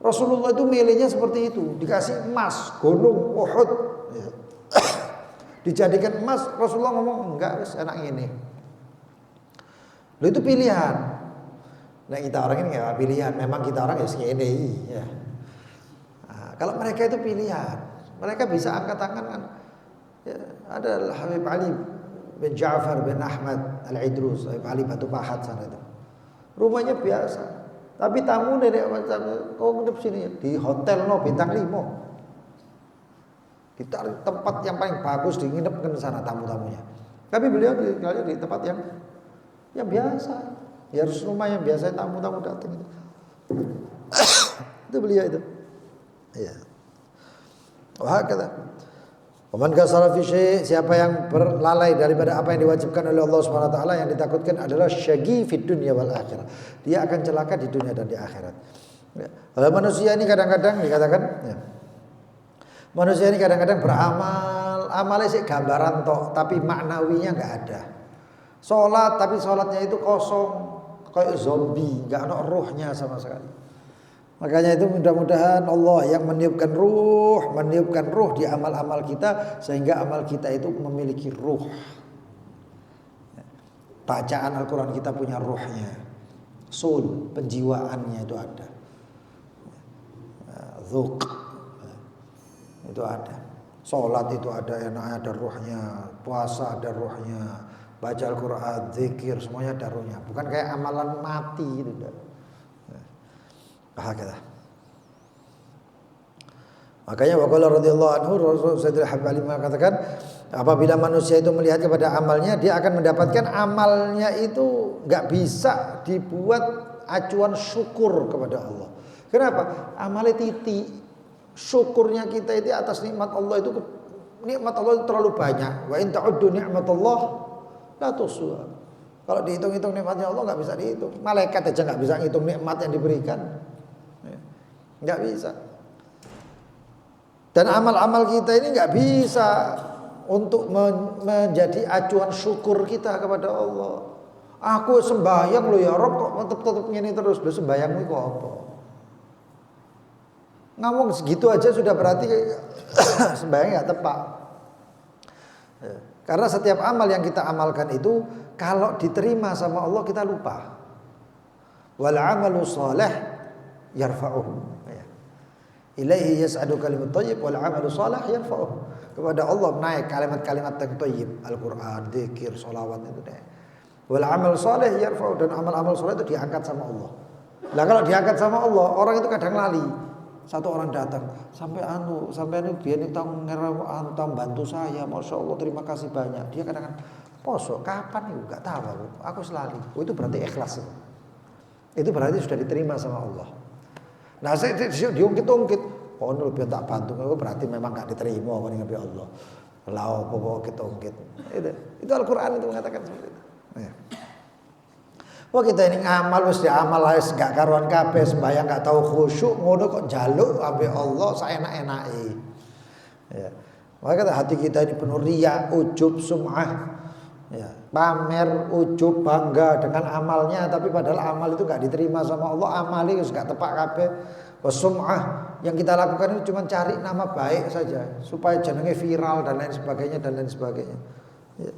Rasulullah itu milihnya seperti itu. Dikasih emas, gunung Uhud, dijadikan emas. Rasulullah ngomong enggak, wis enak ini. Lo itu pilihan. Nah kita orang ini enggak pilihan. Memang kita orang ya segini. Ya. Nah, kalau mereka itu pilihan, mereka bisa angkat tangan kan. Ya, ada Habib Ali bin Ja'far bin Ahmad Al-Idrus, Habib Ali Batu Pahat sana itu. Rumahnya biasa, tapi tamu dari macam kau nginep sini di hotel bintang 5. Kita tempat yang paling bagus diinapkan di sana tamu-tamunya. Tapi beliau tinggalnya di tempat yang biasa. Ya harus rumah yang biasa tamu-tamu datang itu. Itu beliau itu. Iya. Wah kata. Waman kasara fi syai', siapa yang berlalai daripada apa yang diwajibkan oleh Allah Subhanahu wa taala, yang ditakutkan adalah syaqi fid dunya wal akhirah. Dia akan celaka di dunia dan di akhirat. Ya. Kalau manusia ini kadang-kadang dikatakan ya. Manusia ini kadang-kadang beramal, amalnya sih gambaran tok, tapi maknawinya enggak ada. Salat tapi salatnya itu kosong, kayak zombie, enggak ada ruhnya sama sekali. Makanya itu mudah-mudahan Allah yang meniupkan ruh di amal-amal kita, sehingga amal kita itu memiliki ruh. Bacaan Al-Quran kita punya ruhnya, soul, penjiwaannya itu ada. Dzuk itu ada. Salat itu ada enaknya, ada ruhnya. Puasa ada ruhnya. Baca Al-Quran, zikir, semuanya ada ruhnya. Bukan kayak amalan mati gitu. Hakata. Makanya waqala radhiyallahu anhu, Rasul Sayyidina Habib Ali mengatakan, apabila manusia itu melihat kepada amalnya, dia akan mendapatkan amalnya itu enggak bisa dibuat acuan syukur kepada Allah. Kenapa? Amalnya titik. Syukurnya kita itu atas nikmat Allah itu terlalu banyak. Wa in ta'uddu ni'matallah la tuhsuha. Kalau dihitung-hitung nikmatnya Allah enggak bisa dihitung. Malaikat aja enggak bisa ngitung nikmat yang diberikan. Enggak bisa. Dan amal-amal kita ini enggak bisa untuk menjadi acuan syukur kita kepada Allah. Aku sembahyang loh ya Rob, kok tetep ngene terus. Lho sembahyangmu kok apa? Ngomong segitu aja sudah berarti sembahyang enggak tepat. Karena setiap amal yang kita amalkan itu kalau diterima sama Allah kita lupa. Wal amalu shalih yarfa'uhu. Ilaihi yas'adu kalimat thayyib wal 'amalu shalih yarfa'uh. Kepada Allah naik kalimat-kalimat yang thayyib, Al-Qur'an, zikir, shalawat itu naik. Wal 'amal shalih yarfa'uh, dan amal-amal saleh itu diangkat sama Allah. Lah kalau diangkat sama Allah, orang itu kadang lali. Satu orang datang, sampai biyen tang bantu saya, Masya Allah, terima kasih banyak. Dia kadang-kadang poso, kapan itu enggak tahu aku selali. Oh, itu berarti ikhlas. Itu berarti sudah diterima sama Allah. Nah, saya diungkit-ungkit. Oh, nu lebih tak bantu, berarti memang enggak diterima ning Allah. Lah opo kita ungkit. Itu Al-Qur'an itu mengatakan seperti itu. Ya. Wah, kita ini ngamal wis diamal wis gak karuan kabeh, sembahyang gak tahu khusyuk, ngono kok njaluk ambe Allah saenak-enake. Ya. Maka hati kita ini penuh riya, ujub, sum'ah. Ya, pamer, ujub, bangga dengan amalnya, tapi padahal amal itu gak diterima sama Allah, amali wis gak tepak kabeh. Wasum'ah, yang kita lakukan itu cuma cari nama baik saja supaya jenenge viral dan lain sebagainya. Ya.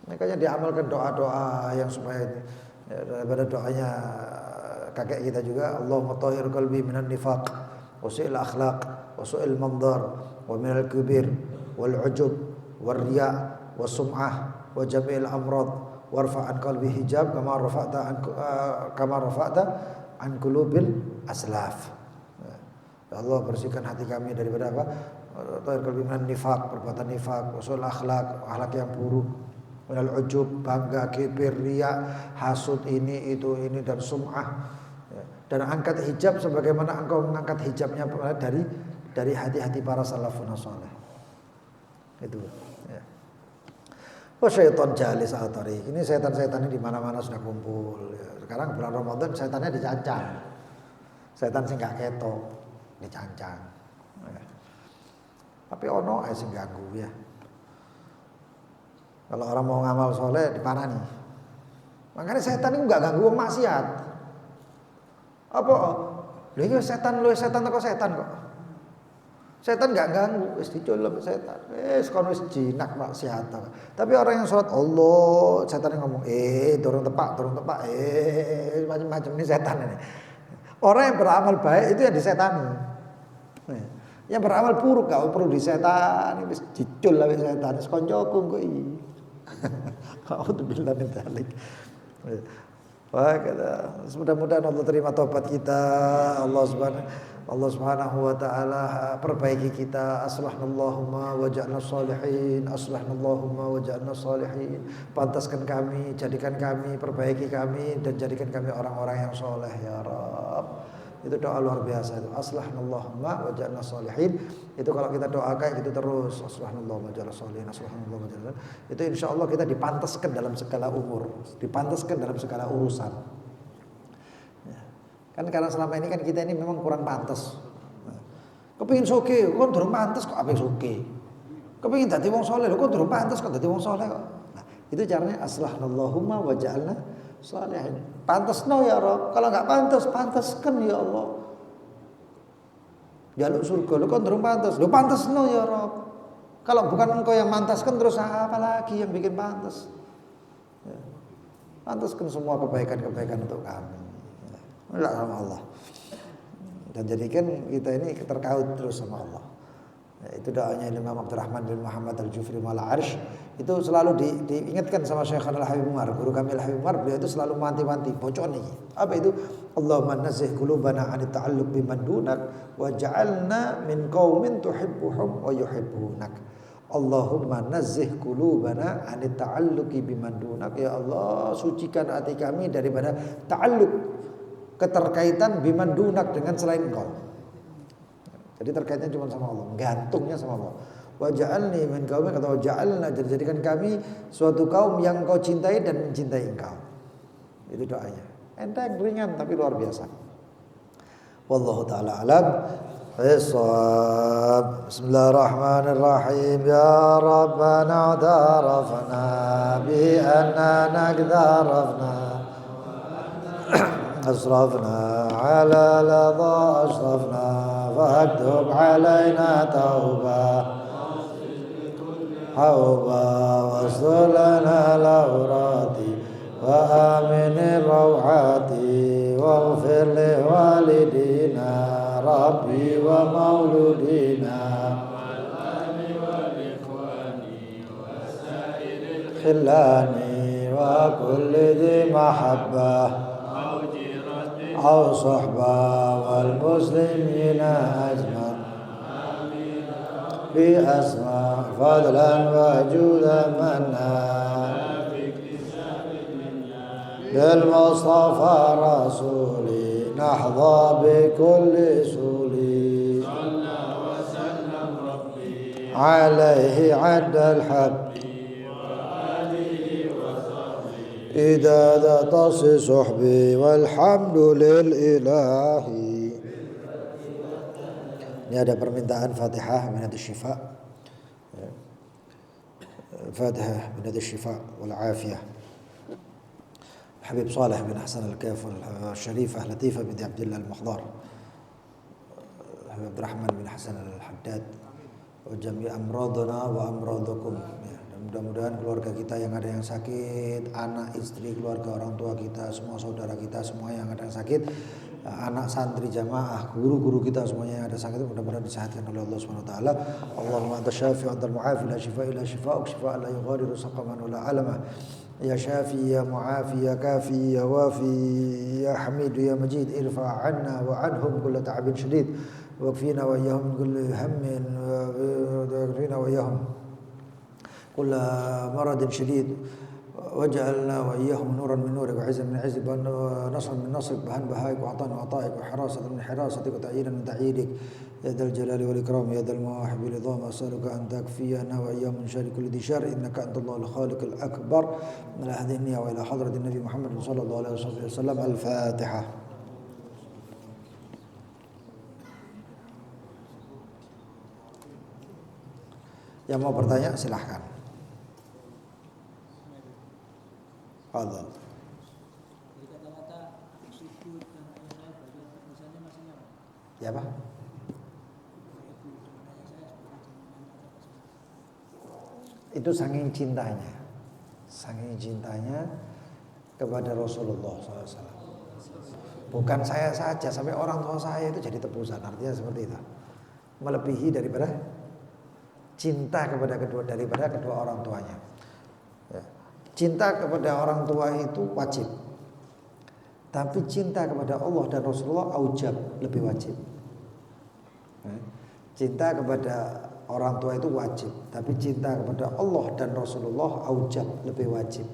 Makanya diamalkan doa-doa yang supaya ini, ya, daripada doanya kakek kita juga, Allahumma tahhir qalbi minan nifaq wa su'il akhlaq wa su'il mandar wa minal kibir wal ujub wal riya wa sum'ah wa jami'il amrad warfa' an qalbi hijab kama rafa'ta an qulubil aslaf. Ya Allah, bersihkan hati kami daripada apa? Tahhir qalbi minan nifaq, perbuatan nifaq, wa su'il akhlaq yang buruk. minal ujub, bangga, kibir, riya, hasud, ini itu ini dan sum'ah. Dan angkat hijab sebagaimana engkau mengangkat hijabnya dari hati-hati para salafun saleh. Itu. Ya. Oh syaitan jalis atari. Ini setan-setan ini di mana-mana sudah kumpul. Ya. Sekarang bulan Ramadan setannya dicancang. Setan sing gak ketok dicancang. Ya. Tapi ono ae sing ganggu ya. Kalau orang mau ngamal soleh diparani. Makanya setan itu gak ganggu wong maksiat. Apa? Lha iki setan teko setan kok. Setan enggak ganggu, wis diculuk setan. Wis kon wis jinak maksiat. Tapi orang yang sholat Allah, setan yang ngomong, turun tepak, macam-macam ini setan ini. Orang yang beramal baik itu yang disetani. Yang beramal buruk gak perlu disetani, wis dicul lah setan, wis koncoku kok iki. Alhamdulillah min dzalik. Wah, mudah-mudahan Allah terima taubat kita. Allah Subhanahu wa taala perbaiki kita. Aslahallahumma waj'alna shalihin. Aslahallahumma waj'alna shalihin. Pantaskan kami, jadikan kami, perbaiki kami dan jadikan kami orang-orang yang soleh ya Rabb. Itu doa luar biasa itu. Aslahallahumma waj'alna shalihin. Itu kalau kita doa kayak gitu terus, aslahallahumma waj'alna shalihin, aslahallahumma waj'alna. Itu insyaallah kita dipantaskan dalam segala umur, dipantaskan dalam segala urusan. Ya. Kan karena selama ini kan kita ini memang kurang pantas. Nah, kepengin soge, kok durung pantas kok ape soge. Kepengin dadi wong saleh, kok durung pantas kok dadi wong saleh kok. Nah, itu caranya aslahallahumma waj'alna shalihin. Pantasno ya Rabb. Kalau enggak pantas, pantaskan ya Allah. Jaluk surga, lu kan durung pantas. Lu pantasno ya Rabb. Kalau bukan engkau yang mantaskan terus apa lagi yang bikin pantas? Ya. Pantaskan semua kebaikan-kebaikan untuk kami. Ya. Sama Allah. Dan jadikan kita ini terkait terus sama Allah. Ya, itu doanya Imam Abdurrahman bin Muhammad Al-Jufri Mala Arsh. Itu selalu diingatkan sama Syekh Al-Habib Umar, guru kami Al-Habib Umar. Beliau itu selalu manti-manti bocor nih. Apa itu? Allahumma nazzih qulubana 'anit ta'alluq biman dunak waj'alna min qaumin tuhibbuhum wa yuhibbunak. Allahumma nazzih qulubana 'anit ta'alluqi biman dunak. Ya Allah, sucikan hati kami daripada ta'alluq, keterkaitan biman dunak dengan selain Engkau. Jadi terkaitnya cuma sama Allah, gantungnya sama Allah. Waj'alni min qaumin, kata waj'alna, jadikan kami suatu kaum yang Kau cintai dan mencintai Engkau. Itu doanya. Enteng, ringan tapi luar biasa. Wallahu taala alam. Bismillahirrahmanirrahim. Ya Rabbana darafna bi annana qdarafna asrafna ala ladha asrafna faktub alaina tauba hauba waslana laurati wa amin rawhati waghfir li walidina rabbi wa mauludina khillani wa kulli dhi mahabbah أو صحبة والمسلمين أجمع بأسماء فضلا وجودا منا للمصطفى رسولي نحظى بكل سولي عليه عد الحب إذا تصي صحبي والحمد للإله. Ini ada permintaan Fatihah minat syifa. Fatihah minat syifa wal afiyah. Habib Saleh bin Hasan Al-Kaif Al-Sharifah Latifah binti Abdullah Al-Mukhdar. Habib Rahman bin Hasan Al-Haddad. Wa jami' amradana wa amradakum. Mudah-mudahan keluarga kita yang ada yang sakit, anak, istri, keluarga, orang tua kita, semua saudara kita, semua yang ada yang sakit, anak santri jamaah, guru-guru kita semuanya yang ada sakit, mudah-mudahan disehatkan oleh Allah Subhanahu wa taala. Allahumma anta syafi wa antal mu'afi la shifaa illa shifaa'uk shifaa'an la yughadiru saqaman wa la alama. Ya syafi ya mu'afi ya kafi ya wafi ya hamid ya majid irfa' 'anna wa 'anhum kull ta'abin shadid wa kfina wa iyyahum min kulli hammin wa kfina wa iyyahum كل مرض شديد واجعلنا وإياهم نورا من نورك وعزا من عزك ونصرا من نصرك بهاء بهائك وعطاء من عطائك وحراسة من حراستك وتأييدا من تأييدك يا ذا الجلال والإكرام يا ذا المواهب والعظام أسألك أن تكفينا وإياهم من شر كل ذي شر إنك أنت الله الخالق الأكبر من هذه النية وإلى حضرة النبي محمد صلى الله عليه وسلم. الفاتحة. Yang mau bertanya silahkan. Fadhal. Jadi kata-kata sujud dan saya belajar misalnya masihnya apa? Ya Pak. Itu saking cintanya kepada Rasulullah SAW. Bukan saya saja, sampai orang tua saya itu jadi tebusan. Artinya seperti itu. Melebihi daripada cinta daripada kedua orang tuanya. Ya. Cinta kepada orang tua itu wajib. Tapi cinta kepada Allah dan Rasulullah aujab, lebih wajib. Ya. Cinta kepada orang tua itu wajib, tapi cinta kepada Allah dan Rasulullah aujab, lebih wajib.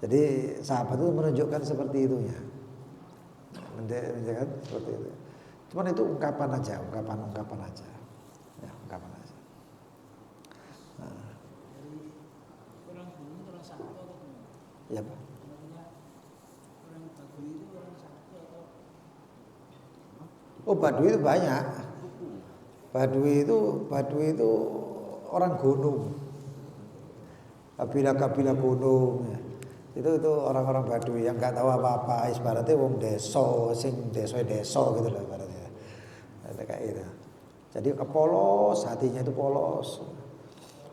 Jadi sahabat itu menunjukkan seperti itu ya. Menunjukkan seperti itu. Cuman itu ungkapan aja. Ya, ungkapan aja. Nah. Orang gunung, orang sakti atau gimana? Ya Pak. Maksudnya orang Baduy itu orang sakti atau? Oh Baduy itu banyak. Baduy itu orang gunung. Kabilah-kabilah gunung. Ya. Itu orang-orang Baduy yang nggak tahu apa-apa. Ibaratnya wong desa, sing desa gitu loh ibaratnya. Kayak gitu. Jadi polos, hatinya itu polos.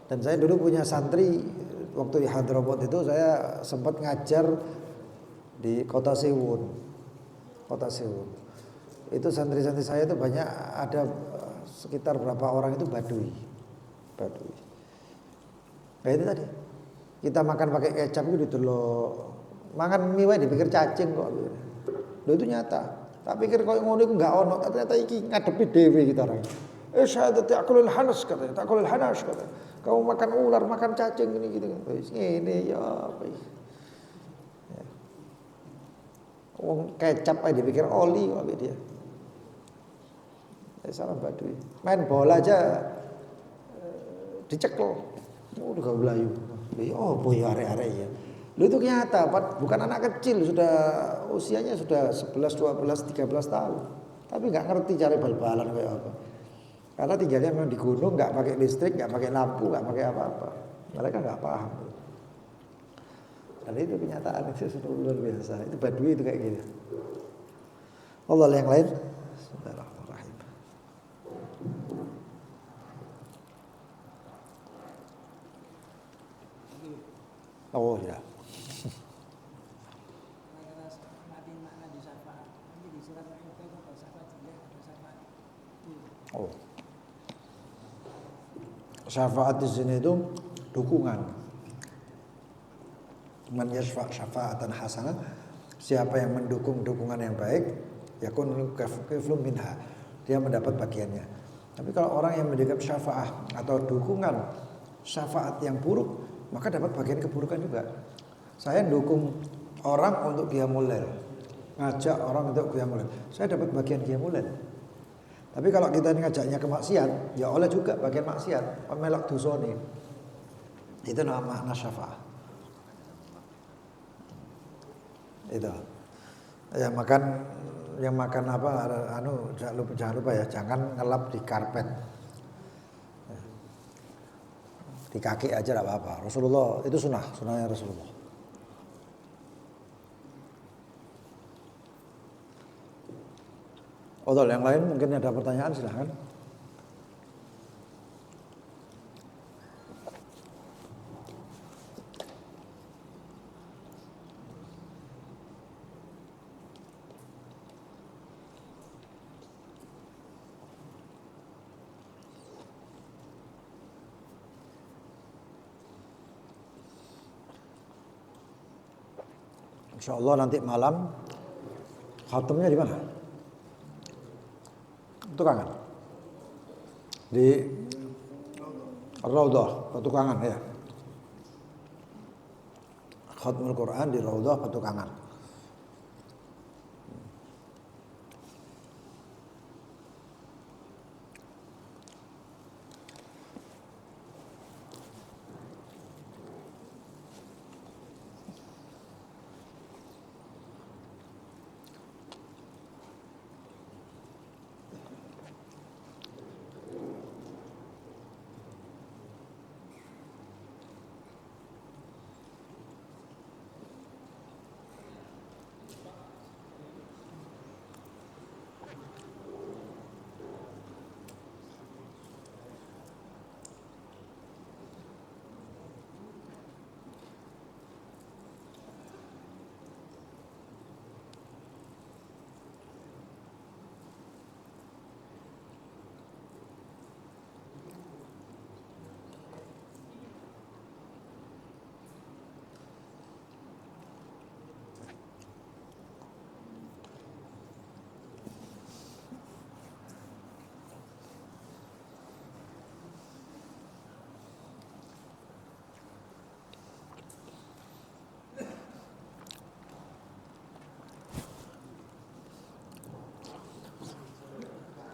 Dan saya dulu punya santri waktu di Hadramaut itu saya sempat ngajar di Kota Siwun. Itu santri-santri saya itu banyak, ada sekitar berapa orang itu Baduy. Kayak itu tadi. Kita makan pakai kecap gitu loh. Mangan mie wae dipikir cacing kok. Loh itu nyata. Tak pikir kok ngono iku enggak ono, ternyata iki ngadepi dhewe kita orang. Syahadati akulul hanas katanya, takulul hanas katanya. Kamu makan ular, makan cacing ini gitu kan. Ini ya apa ya. Wong kecap aja dipikir oli kok dia. Salah Baduy. Main bola aja dicekel. Udah gak belayu. Oh boy arek-arek ya. Lu itu nyata, bukan anak kecil, sudah usianya sudah 11, 12, 13 tahun. Tapi nggak ngerti cara bal-balan kayak apa. Karena tinggalnya memang di gunung, nggak pakai listrik, nggak pakai lampu, nggak pakai apa-apa. Mereka nggak paham. Dan itu kenyataan itu sudah luar biasa. Itu Baduy itu kayak gitu. Allah yang lain. Bismillahirrahmanirrahim. Oh ya. Oh. Syafaat di sini itu dukungan. Man yashfa' syafa'atan hasanah, siapa yang mendukung dukungan yang baik, yakun kiflun minha, dia mendapat bagiannya. Tapi kalau orang yang menjaga syafa'ah atau dukungan syafaat yang buruk, maka dapat bagian keburukan juga. Saya dukung orang untuk qiyamul lail, ngajak orang untuk qiyamul lail, saya dapat bagian qiyamul lail. Tapi kalau kita ngajaknya ke maksiat, ya oleh juga bagian maksiat, pemelok dosane. Itu nama makna syafa'ah. Itu. Yang makan apa? Jangan lupa ya, jangan ngelap di karpet. Di kaki aja enggak apa-apa. Rasulullah itu sunnahnya Rasulullah. Odol yang lain mungkin ada pertanyaan silahkan. Insyaallah nanti malam khatamnya di mana? Itu kangen. Raudhah, petukangan ya. Khatmul Quran di Raudhah, petukangan.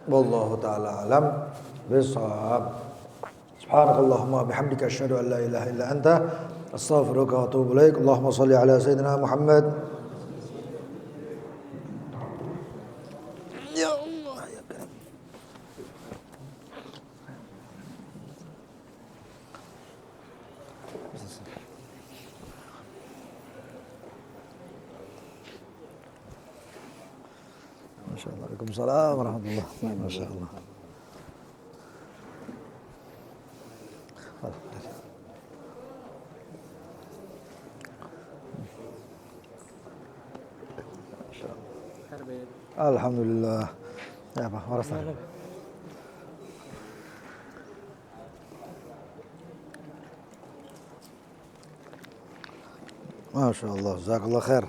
Wallahu ta'ala alam bisawab. Subhanakallahumma bihamdika asyhadu an la ilaha illa anta astaghfiruka wa atubu ilaik. Allahumma shalli ala sayyidina Muhammad. Ya Allah ya Karim. Masyaallah. Waalaikumsalam warahmatullahi wabarakatuh. Masyaallah. Alhamdulillah. Ya Pak, waras. Masya Allah, jazakallah khair.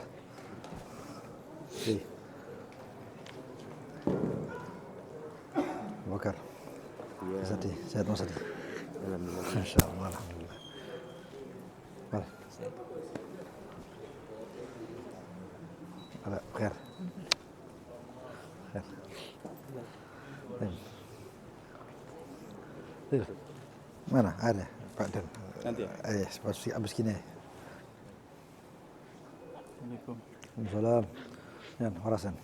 Bakar. Sati, sehat Mas Sati. Alhamdulillah. Masya Allah, alhamdulillah. Ada khair. Mana ada Pak Dan? Nanti ya. Abis gini. Assalamualaikum. Waalaikumsalam. Ya, warasan.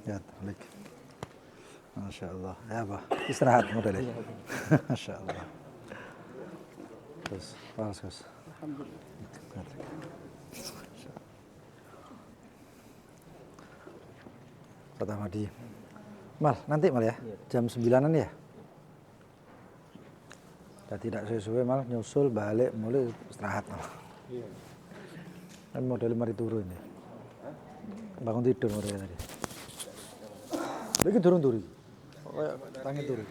Ya, baik. Masya Allah. Ya Pak, istirahat modelnya. Masya Allah. Terus, waras. Alhamdulillah. Pertama di Mal, nanti Mal ya, jam 9-an ya. Dan tidak sesuai Mal, nyusul balik mulai istirahat Mal. Kan model mari turun ya. Bangun tidur modelnya tadi. Lagi turun. Kayak tangi turun.